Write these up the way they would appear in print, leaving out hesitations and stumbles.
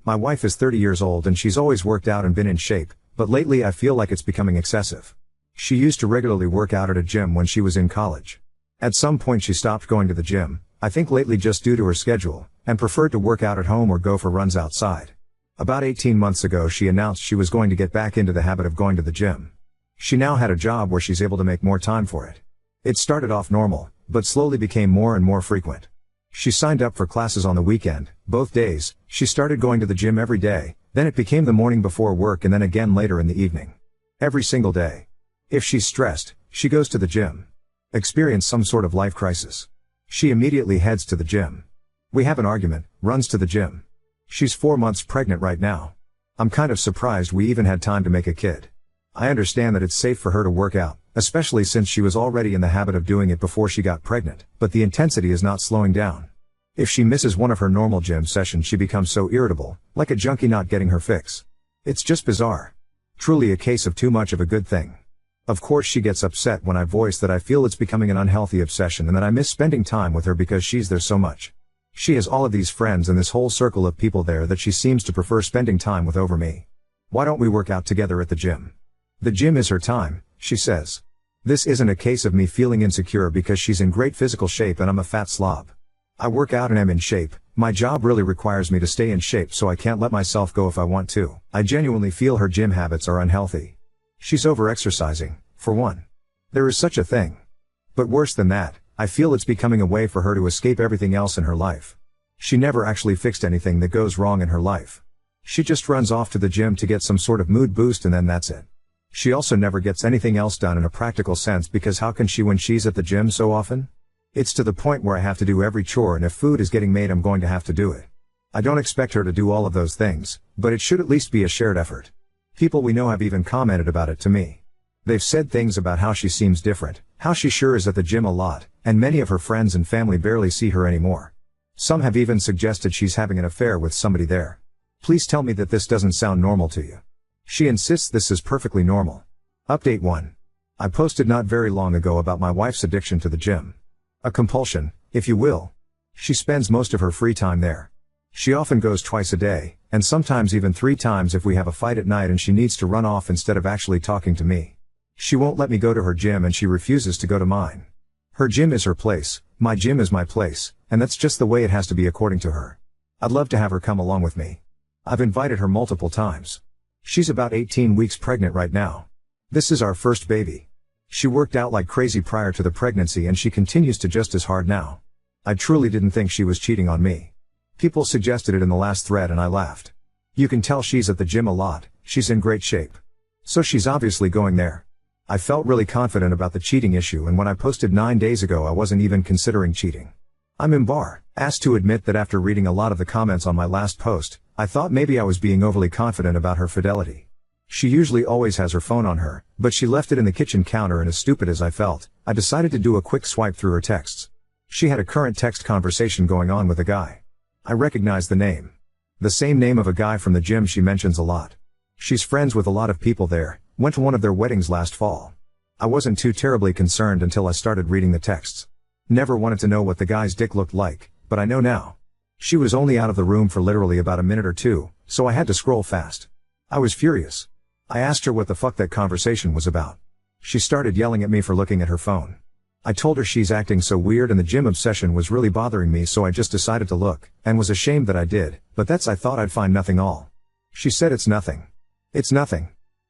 My wife is 30 years old and she's always worked out and been in shape, but lately I feel like it's becoming excessive. She used to regularly work out at a gym when she was in college. At some point she stopped going to the gym, I think lately just due to her schedule, and preferred to work out at home or go for runs outside. About 18 months ago she announced she was going to get back into the habit of going to the gym. She now had a job where she's able to make more time for it. It started off normal, but slowly became more and more frequent. She signed up for classes on the weekend, both days. She started going to the gym every day, then it became the morning before work and then again later in the evening. Every single day. If she's stressed, she goes to the gym. Experience some sort of life crisis. She immediately heads to the gym. We have an argument, runs to the gym. She's 4 months pregnant right now. I'm kind of surprised we even had time to make a kid. I understand that it's safe for her to work out, especially since she was already in the habit of doing it before she got pregnant, but the intensity is not slowing down. If she misses one of her normal gym sessions she becomes so irritable, like a junkie not getting her fix. It's just bizarre. Truly a case of too much of a good thing. Of course she gets upset when I voice that I feel it's becoming an unhealthy obsession and that I miss spending time with her because she's there so much. She has all of these friends and this whole circle of people there that she seems to prefer spending time with over me. Why don't we work out together at the gym? The gym is her time, she says. This isn't a case of me feeling insecure because she's in great physical shape and I'm a fat slob. I work out and am in shape. My job really requires me to stay in shape so I can't let myself go if I want to. I genuinely feel her gym habits are unhealthy. She's over-exercising, for one. There is such a thing. But worse than that, I feel it's becoming a way for her to escape everything else in her life. She never actually fixed anything that goes wrong in her life. She just runs off to the gym to get some sort of mood boost and then that's it. She also never gets anything else done in a practical sense because how can she when she's at the gym so often? It's to the point where I have to do every chore and if food is getting made I'm going to have to do it. I don't expect her to do all of those things, but it should at least be a shared effort. People we know have even commented about it to me. They've said things about how she seems different, how she sure is at the gym a lot, and many of her friends and family barely see her anymore. Some have even suggested she's having an affair with somebody there. Please tell me that this doesn't sound normal to you. She insists this is perfectly normal. Update 1. I posted not very long ago about my wife's addiction to the gym. A compulsion, if you will. She spends most of her free time there. She often goes twice a day, and sometimes even 3 times if we have a fight at night and she needs to run off instead of actually talking to me. She won't let me go to her gym and she refuses to go to mine. Her gym is her place, my gym is my place, and that's just the way it has to be according to her. I'd love to have her come along with me. I've invited her multiple times. She's about 18 weeks pregnant right now. This is our first baby. She worked out like crazy prior to the pregnancy and she continues to just as hard now. I truly didn't think she was cheating on me. People suggested it in the last thread and I laughed. You can tell she's at the gym a lot, she's in great shape. So she's obviously going there. I felt really confident about the cheating issue and when I posted 9 days ago I wasn't even considering cheating. I'm asked to admit that after reading a lot of the comments on my last post, I thought maybe I was being overly confident about her fidelity. She usually always has her phone on her, but she left it in the kitchen counter and as stupid as I felt, I decided to do a quick swipe through her texts. She had a current text conversation going on with a guy. I recognized the name. The same name of a guy from the gym she mentions a lot. She's friends with a lot of people there, went to one of their weddings last fall. I wasn't too terribly concerned until I started reading the texts. Never wanted to know what the guy's dick looked like, but I know now. She was only out of the room for literally about a minute or two, so I had to scroll fast. I was furious. I asked her what the fuck that conversation was about. She started yelling at me for looking at her phone. I told her she's acting so weird and the gym obsession was really bothering me so I just decided to look, and was ashamed that I did, but I thought I'd find nothing all. She said it's nothing. It's nothing.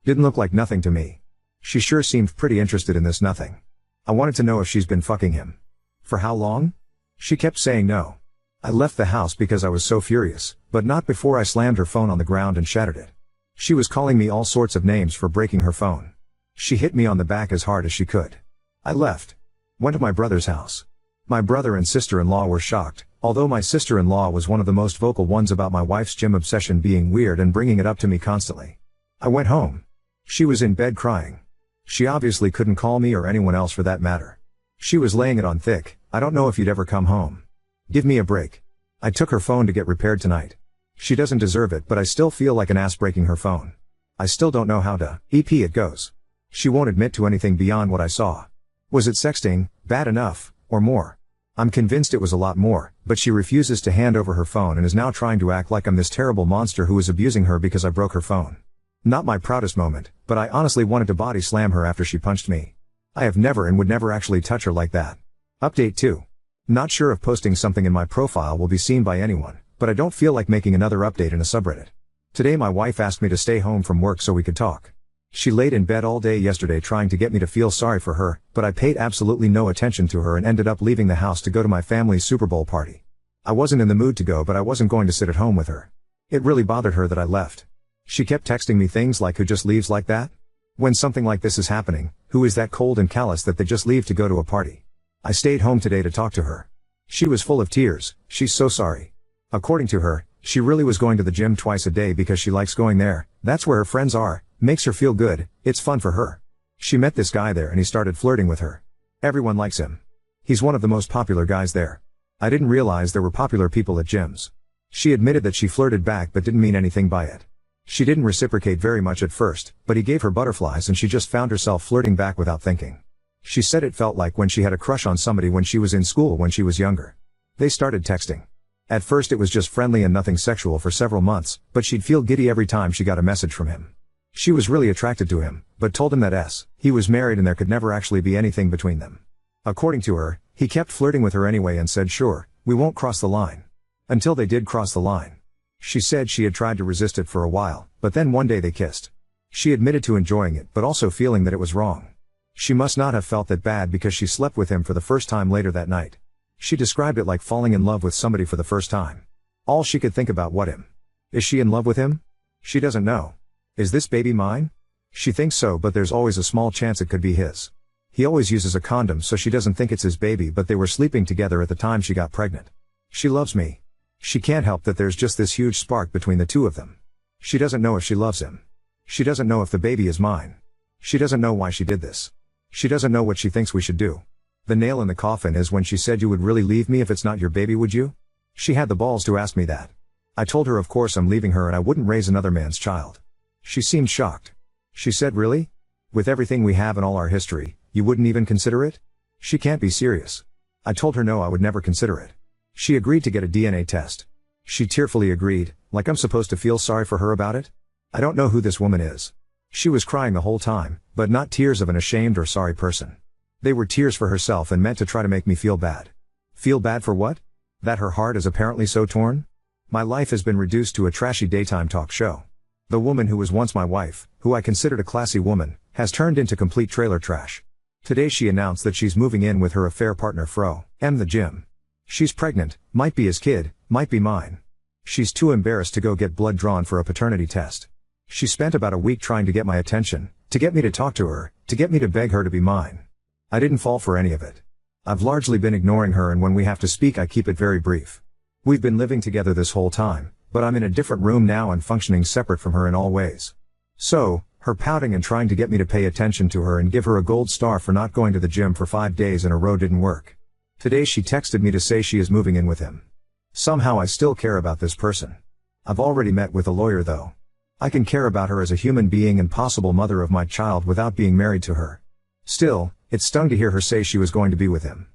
Didn't look like nothing to me. She sure seemed pretty interested in this nothing. I wanted to know if she's been fucking him. For how long? She kept saying no. I left the house because I was so furious, but not before I slammed her phone on the ground and shattered it. She was calling me all sorts of names for breaking her phone. She hit me on the back as hard as she could. I left. Went to my brother's house. My brother and sister-in-law were shocked, although my sister-in-law was one of the most vocal ones about my wife's gym obsession being weird and bringing it up to me constantly. I went home. She was in bed crying. She obviously couldn't call me or anyone else for that matter. She was laying it on thick. I don't know if you'd ever come home. Give me a break. I took her phone to get repaired tonight. She doesn't deserve it, but I still feel like an ass breaking her phone. I still don't know how to it goes. She won't admit to anything beyond what I saw. Was it sexting, bad enough, or more? I'm convinced it was a lot more, but she refuses to hand over her phone and is now trying to act like I'm this terrible monster who is abusing her because I broke her phone. Not my proudest moment, but I honestly wanted to body slam her after she punched me. I have never and would never actually touch her like that. Update 2. Not sure if posting something in my profile will be seen by anyone, but I don't feel like making another update in a subreddit. Today my wife asked me to stay home from work so we could talk. She laid in bed all day yesterday trying to get me to feel sorry for her, but I paid absolutely no attention to her and ended up leaving the house to go to my family's Super Bowl party. I wasn't in the mood to go, but I wasn't going to sit at home with her. It really bothered her that I left. She kept texting me things like, "Who just leaves like that? When something like this is happening, who is that cold and callous that they just leave to go to a party?" I stayed home today to talk to her. She was full of tears. She's so sorry. According to her, she really was going to the gym twice a day because she likes going there, that's where her friends are, makes her feel good, it's fun for her. She met this guy there and he started flirting with her. Everyone likes him. He's one of the most popular guys there. I didn't realize there were popular people at gyms. She admitted that she flirted back but didn't mean anything by it. She didn't reciprocate very much at first, but he gave her butterflies and she just found herself flirting back without thinking. She said it felt like when she had a crush on somebody when she was in school when she was younger. They started texting. At first it was just friendly and nothing sexual for several months, but she'd feel giddy every time she got a message from him. She was really attracted to him, but told him that he was married and there could never actually be anything between them. According to her, he kept flirting with her anyway and said sure, we won't cross the line. Until they did cross the line. She said she had tried to resist it for a while, but then one day they kissed. She admitted to enjoying it but also feeling that it was wrong. She must not have felt that bad because she slept with him for the first time later that night. She described it like falling in love with somebody for the first time. All she could think about what him. Is she in love with him? She doesn't know. Is this baby mine? She thinks so, but there's always a small chance it could be his. He always uses a condom so she doesn't think it's his baby, but they were sleeping together at the time she got pregnant. She loves me. She can't help that there's just this huge spark between the two of them. She doesn't know if she loves him. She doesn't know if the baby is mine. She doesn't know why she did this. She doesn't know what she thinks we should do. The nail in the coffin is when she said, "You would really leave me if it's not your baby, would you?" She had the balls to ask me that. I told her of course I'm leaving her and I wouldn't raise another man's child. She seemed shocked. She said, "Really? With everything we have and all our history, you wouldn't even consider it?" She can't be serious. I told her no, I would never consider it. She agreed to get a DNA test. She tearfully agreed, like I'm supposed to feel sorry for her about it? I don't know who this woman is. She was crying the whole time, but not tears of an ashamed or sorry person. They were tears for herself and meant to try to make me feel bad. Feel bad for what? That her heart is apparently so torn? My life has been reduced to a trashy daytime talk show. The woman who was once my wife, who I considered a classy woman, has turned into complete trailer trash. Today she announced that she's moving in with her affair partner Fro, M the gym. She's pregnant, might be his kid, might be mine. She's too embarrassed to go get blood drawn for a paternity test. She spent about a week trying to get my attention, to get me to talk to her, to get me to beg her to be mine. I didn't fall for any of it. I've largely been ignoring her, and when we have to speak I keep it very brief. We've been living together this whole time, but I'm in a different room now and functioning separate from her in all ways. So, her pouting and trying to get me to pay attention to her and give her a gold star for not going to the gym for 5 days in a row didn't work. Today she texted me to say she is moving in with him. Somehow I still care about this person. I've already met with a lawyer though. I can care about her as a human being and possible mother of my child without being married to her. Still, it stung to hear her say she was going to be with him.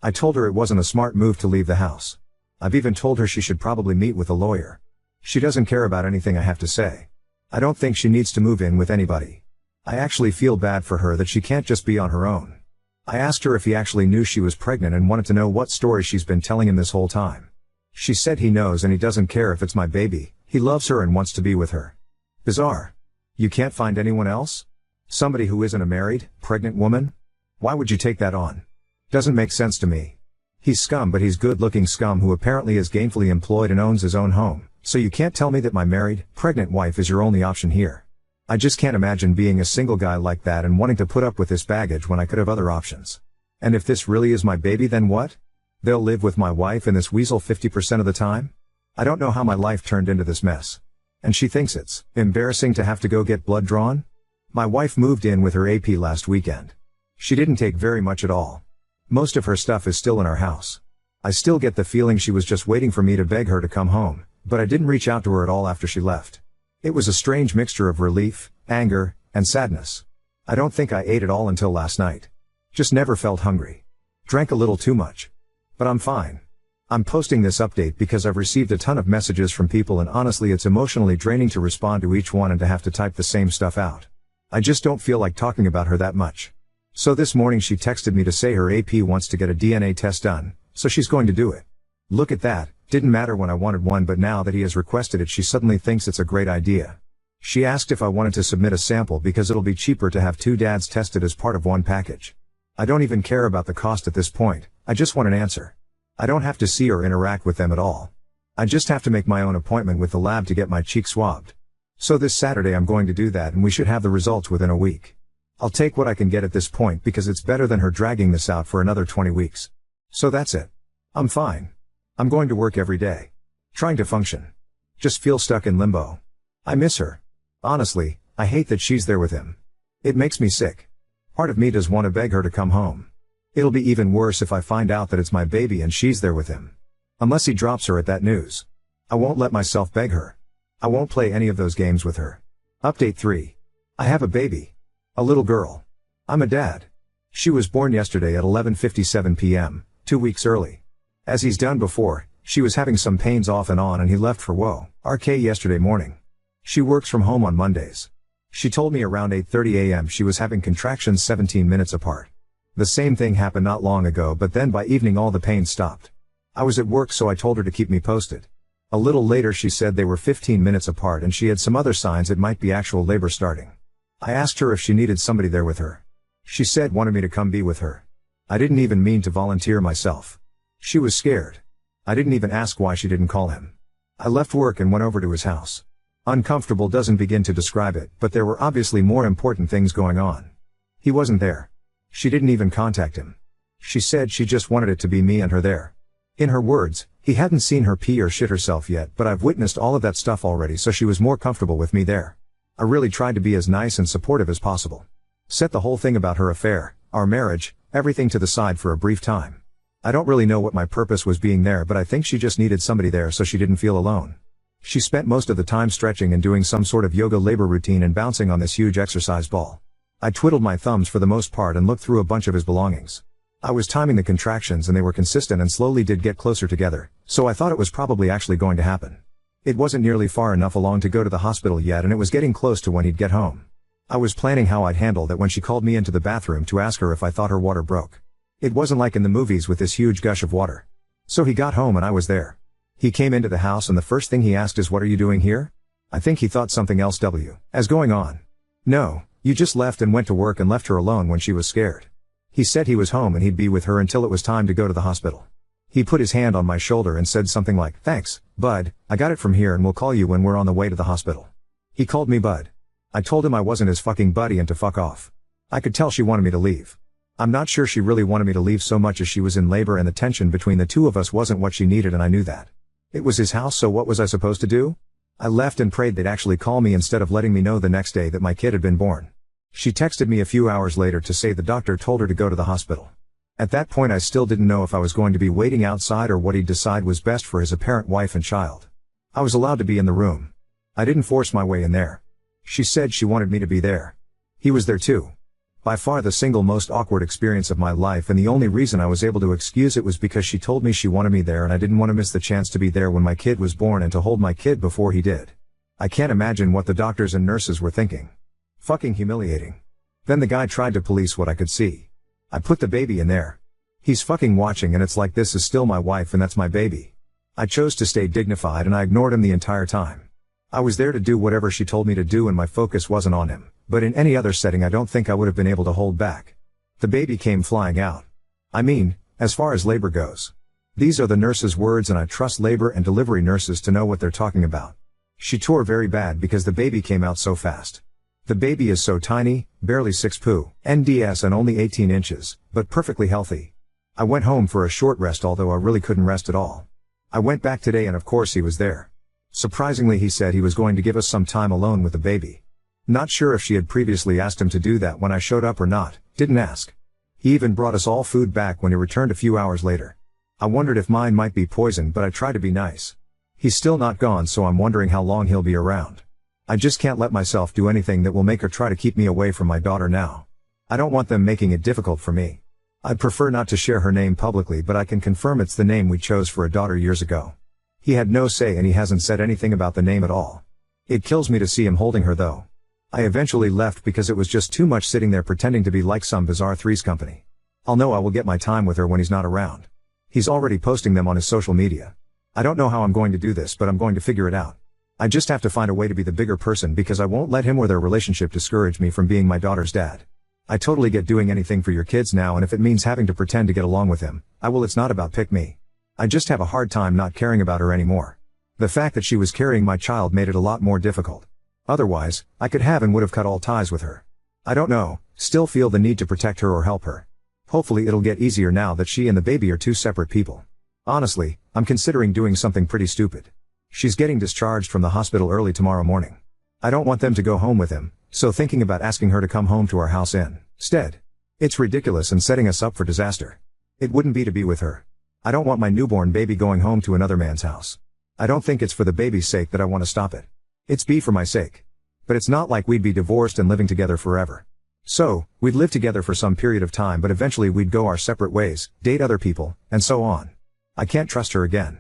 I told her it wasn't a smart move to leave the house. I've even told her she should probably meet with a lawyer. She doesn't care about anything I have to say. I don't think she needs to move in with anybody. I actually feel bad for her that she can't just be on her own. I asked her if he actually knew she was pregnant and wanted to know what story she's been telling him this whole time. She said he knows and he doesn't care if it's my baby, he loves her and wants to be with her. Bizarre. You can't find anyone else? Somebody who isn't a married, pregnant woman? Why would you take that on? Doesn't make sense to me. He's scum, but he's good-looking scum who apparently is gainfully employed and owns his own home, so you can't tell me that my married, pregnant wife is your only option here. I just can't imagine being a single guy like that and wanting to put up with this baggage when I could have other options. And if this really is my baby, then what? They'll live with my wife and this weasel 50% of the time? I don't know how my life turned into this mess. And she thinks it's embarrassing to have to go get blood drawn? My wife moved in with her AP last weekend. She didn't take very much at all. Most of her stuff is still in our house. I still get the feeling she was just waiting for me to beg her to come home, but I didn't reach out to her at all after she left. It was a strange mixture of relief, anger, and sadness. I don't think I ate at all until last night. Just never felt hungry. Drank a little too much. But I'm fine. I'm posting this update because I've received a ton of messages from people and honestly it's emotionally draining to respond to each one and to have to type the same stuff out. I just don't feel like talking about her that much. So this morning she texted me to say her AP wants to get a DNA test done, so she's going to do it. Look at that, didn't matter when I wanted one but now that he has requested it she suddenly thinks it's a great idea. She asked if I wanted to submit a sample because it'll be cheaper to have two dads tested as part of one package. I don't even care about the cost at this point, I just want an answer. I don't have to see or interact with them at all. I just have to make my own appointment with the lab to get my cheek swabbed. So this Saturday I'm going to do that and we should have the results within a week. I'll take what I can get at this point because it's better than her dragging this out for another 20 weeks. So that's it. I'm fine. I'm going to work every day. Trying to function. Just feel stuck in limbo. I miss her. Honestly, I hate that she's there with him. It makes me sick. Part of me does want to beg her to come home. It'll be even worse if I find out that it's my baby and she's there with him. Unless he drops her at that news. I won't let myself beg her. I won't play any of those games with her. Update 3. I have a baby. A little girl. I'm a dad. She was born yesterday at 11:57 p.m., 2 weeks early. As he's done before, she was having some pains off and on and he left for RK yesterday morning. She works from home on Mondays. She told me around 8:30 a.m. she was having contractions 17 minutes apart. The same thing happened not long ago but then by evening all the pain stopped. I was at work so I told her to keep me posted. A little later she said they were 15 minutes apart and she had some other signs it might be actual labor starting. I asked her if she needed somebody there with her. She said wanted me to come be with her. I didn't even mean to volunteer myself. She was scared. I didn't even ask why she didn't call him. I left work and went over to his house. Uncomfortable doesn't begin to describe it, but there were obviously more important things going on. He wasn't there. She didn't even contact him. She said she just wanted it to be me and her there. In her words, he hadn't seen her pee or shit herself yet but I've witnessed all of that stuff already so she was more comfortable with me there. I really tried to be as nice and supportive as possible. Set the whole thing about her affair, our marriage, everything to the side for a brief time. I don't really know what my purpose was being there but I think she just needed somebody there so she didn't feel alone. She spent most of the time stretching and doing some sort of yoga labor routine and bouncing on this huge exercise ball. I twiddled my thumbs for the most part and looked through a bunch of his belongings. I was timing the contractions and they were consistent and slowly did get closer together, so I thought it was probably actually going to happen. It wasn't nearly far enough along to go to the hospital yet and it was getting close to when he'd get home. I was planning how I'd handle that when she called me into the bathroom to ask her if I thought her water broke. It wasn't like in the movies with this huge gush of water. So he got home and I was there. He came into the house and the first thing he asked is, "What are you doing here?" I think he thought something else was going on. "No, you just left and went to work and left her alone when she was scared." He said he was home and he'd be with her until it was time to go to the hospital. He put his hand on my shoulder and said something like, "Thanks, bud, I got it from here and we'll call you when we're on the way to the hospital." He called me bud. I told him I wasn't his fucking buddy and to fuck off. I could tell she wanted me to leave. I'm not sure she really wanted me to leave so much as she was in labor and the tension between the two of us wasn't what she needed and I knew that. It was his house so what was I supposed to do? I left and prayed they'd actually call me instead of letting me know the next day that my kid had been born. She texted me a few hours later to say the doctor told her to go to the hospital. At that point I still didn't know if I was going to be waiting outside or what he'd decide was best for his apparent wife and child. I was allowed to be in the room. I didn't force my way in there. She said she wanted me to be there. He was there too. By far the single most awkward experience of my life and the only reason I was able to excuse it was because she told me she wanted me there and I didn't want to miss the chance to be there when my kid was born and to hold my kid before he did. I can't imagine what the doctors and nurses were thinking. Fucking humiliating. Then the guy tried to police what I could see. I put the baby in there. He's fucking watching and it's like this is still my wife and that's my baby. I chose to stay dignified and I ignored him the entire time. I was there to do whatever she told me to do and my focus wasn't on him, but in any other setting I don't think I would have been able to hold back. The baby came flying out. I mean, as far as labor goes. These are the nurse's words and I trust labor and delivery nurses to know what they're talking about. She tore very bad because the baby came out so fast. The baby is so tiny, barely 6 NDS and only 18 inches, but perfectly healthy. I went home for a short rest although I really couldn't rest at all. I went back today and of course he was there. Surprisingly he said he was going to give us some time alone with the baby. Not sure if she had previously asked him to do that when I showed up or not, didn't ask. He even brought us all food back when he returned a few hours later. I wondered if mine might be poisoned but I tried to be nice. He's still not gone so I'm wondering how long he'll be around. I just can't let myself do anything that will make her try to keep me away from my daughter now. I don't want them making it difficult for me. I'd prefer not to share her name publicly, but I can confirm it's the name we chose for a daughter years ago. He had no say and he hasn't said anything about the name at all. It kills me to see him holding her though. I eventually left because it was just too much sitting there pretending to be like some bizarre Threes company. I'll know I will get my time with her when he's not around. He's already posting them on his social media. I don't know how I'm going to do this, but I'm going to figure it out. I just have to find a way to be the bigger person because I won't let him or their relationship discourage me from being my daughter's dad. I totally get doing anything for your kids now, and if it means having to pretend to get along with him, I will. It's not about pick me. I just have a hard time not caring about her anymore. The fact that she was carrying my child made it a lot more difficult. Otherwise, I could have and would have cut all ties with her. I don't know, still feel the need to protect her or help her. Hopefully it'll get easier now that she and the baby are two separate people. Honestly, I'm considering doing something pretty stupid. She's getting discharged from the hospital early tomorrow morning. I don't want them to go home with him, so thinking about asking her to come home to our house instead. It's ridiculous and setting us up for disaster. It wouldn't be to be with her. I don't want my newborn baby going home to another man's house. I don't think it's for the baby's sake that I want to stop it. It's be for my sake. But it's not like we'd be divorced and living together forever. So, we'd live together for some period of time, but eventually we'd go our separate ways, date other people, and so on. I can't trust her again.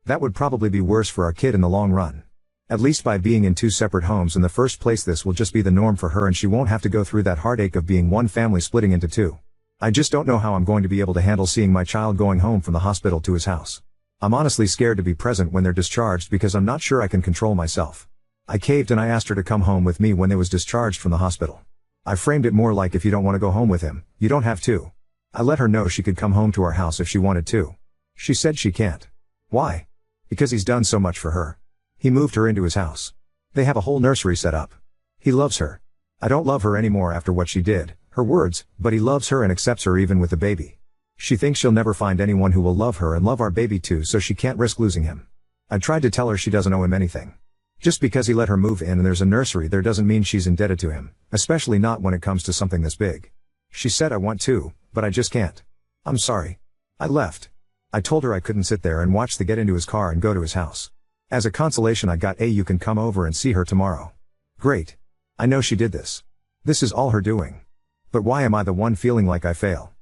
That would probably be worse for our kid in the long run. At least by being in two separate homes in the first place, this will just be the norm for her and she won't have to go through that heartache of being one family splitting into two. I just don't know how I'm going to be able to handle seeing my child going home from the hospital to his house. I'm honestly scared to be present when they're discharged because I'm not sure I can control myself. I caved and I asked her to come home with me when they was discharged from the hospital. I framed it more like, if you don't want to go home with him, you don't have to. I let her know she could come home to our house if she wanted to. She said she can't. Why? Because he's done so much for her. He moved her into his house. They have a whole nursery set up. He loves her. I don't love her anymore after what she did, her words, but he loves her and accepts her even with the baby. She thinks she'll never find anyone who will love her and love our baby too, so she can't risk losing him. I tried to tell her she doesn't owe him anything. Just because he let her move in and there's a nursery there doesn't mean she's indebted to him, especially not when it comes to something this big. She said I want to, but I just can't. I'm sorry. I left. I told her I couldn't sit there and watch the get into his car and go to his house. As a consolation I got you can come over and see her tomorrow. Great. I know she did this. This is all her doing. But why am I the one feeling like I fail?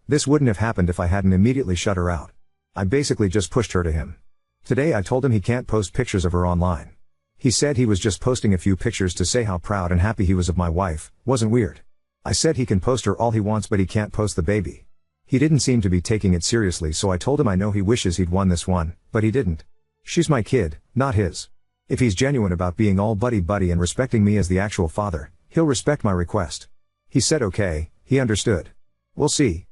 This wouldn't have happened if I hadn't immediately shut her out. I basically just pushed her to him. Today I told him he can't post pictures of her online. He said he was just posting a few pictures to say how proud and happy he was of my wife. Wasn't weird. I said he can post her all he wants but he can't post the baby. He didn't seem to be taking it seriously, so I told him I know he wishes he'd won this one, but he didn't. She's my kid, not his. If he's genuine about being all buddy-buddy and respecting me as the actual father, he'll respect my request. He said okay, he understood. We'll see.